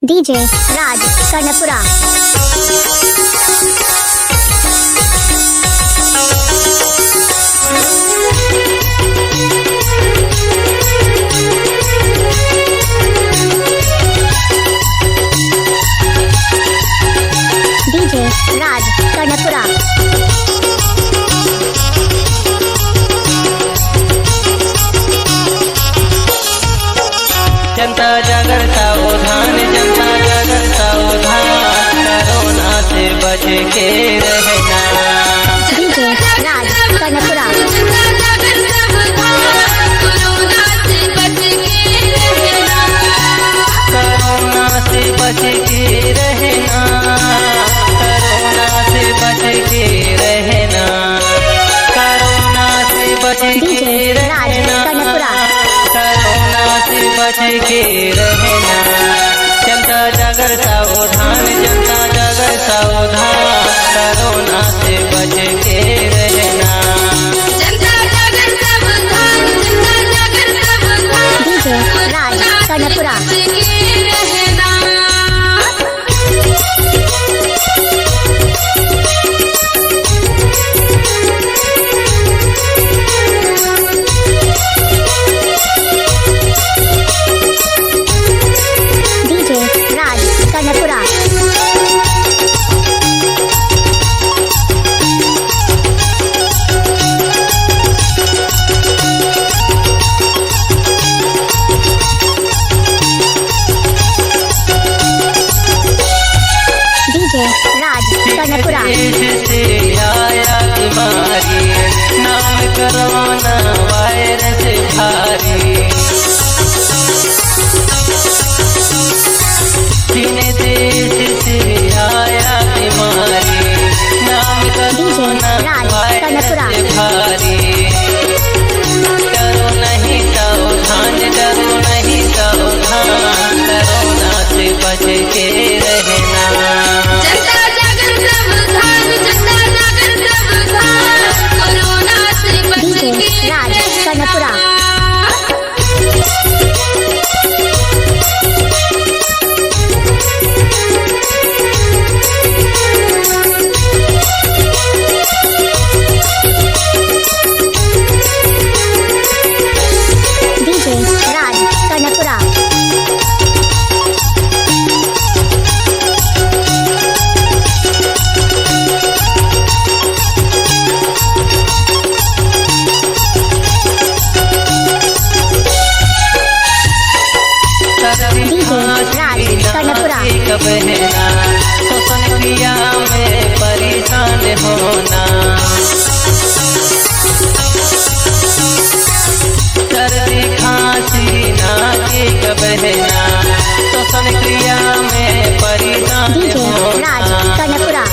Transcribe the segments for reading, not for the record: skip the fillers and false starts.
DJ राज Karanpura. DJ राज कर्णपुरा। जनता जागरता उधान, जनता जागरता उधान, corona से बच के रहना। डीजे राज कर्णपुरा। कोरोना से बच के रहना, कोरोना से बच के रहना, कोरोना से बच के रहना, कोरोना से बच के रहना। जनता जागरता उधान, जनता जागरता उधान, कोरोना से बच के रहना। डीजे राज कर्णपुरा। डीजे राज कर्णपुरा। डीजे राज कर्णपुरा। देश से आया बीमारी, नाम कोरोना वायरस भारी। चीन देश से आया बीमारी, नाम कोरोना वायरस भारी। डरो नहीं सावधान, डरो नहीं सावधान, कोरोना से बच के रहना। डीजे राज कर्णपुरा। डीजे राज कर्णपुरा। डीजे राज कर्णपुरा। बहना शोषण क्रिया में परेशान होना। सर्दी खांसी नाके का बहना, शोषण क्रिया में परेशान डीजे राज होना। कर्णपुरा।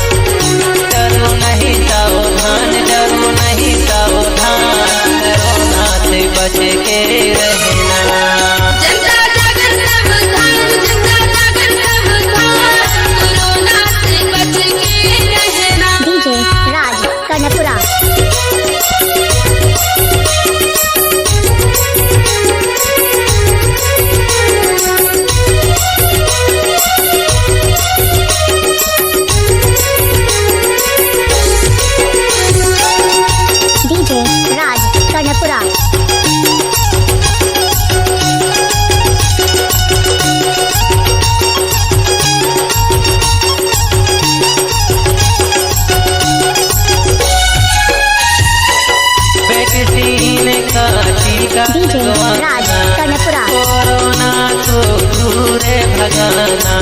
डरो नहीं सावधान, डरो नहीं सावधान, कोरोना से बच के रहना। डीजे राज कर्णपुरा। डीजे राज कर्णपुरा। वैक्सीन का टीका डीजे लगवाना, राज कर्णपुरा। कोरोना को दूर भगाना।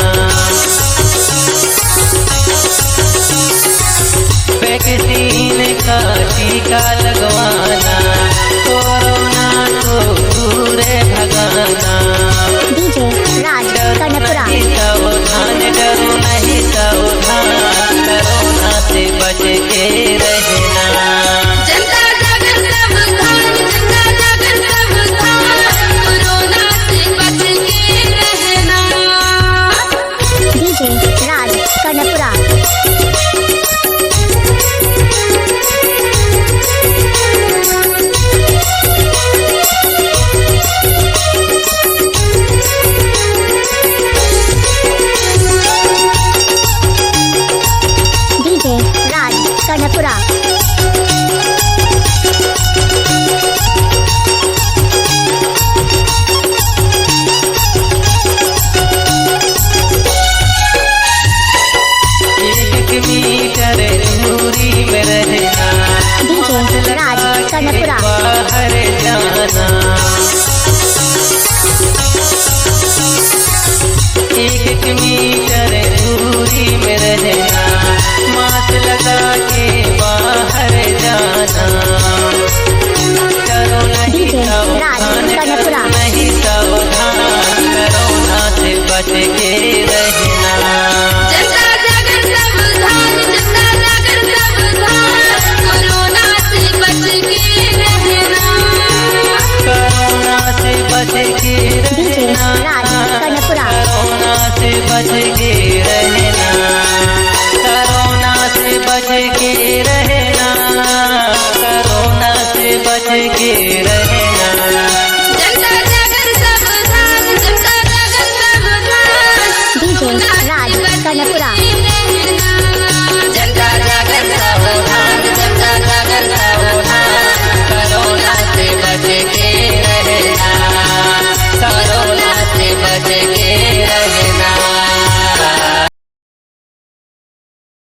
वैक्सीन का टीका लगवाना, कोरोना को दूर भगाना। डीजे राज कर्णपुरा। नहीं सावधान, डरो नहीं सावधान, कोरोना से बच के रहना। डीजे राज कर्णपुरा। 1 मीटर दूरी में रहना, मास्क लगा के बाहर जाना, करो नहीं DJ सावधान, राज करो कर्णपुरा। नहीं सावधान, कोरोना से बच के रहना। जनता जागर सावधान, जनता जागर सावधान, कोरोना से बच के रहना। कोरोना से बच के DJ रहना, राज कर्णपुरा। कोरोना से बच के रहना, कोरोना से बच के रहना, कोरोना से बच के रहना। जनता जागर सावधान, जनता जागर सावधान, DJ राज कर्णपुरा।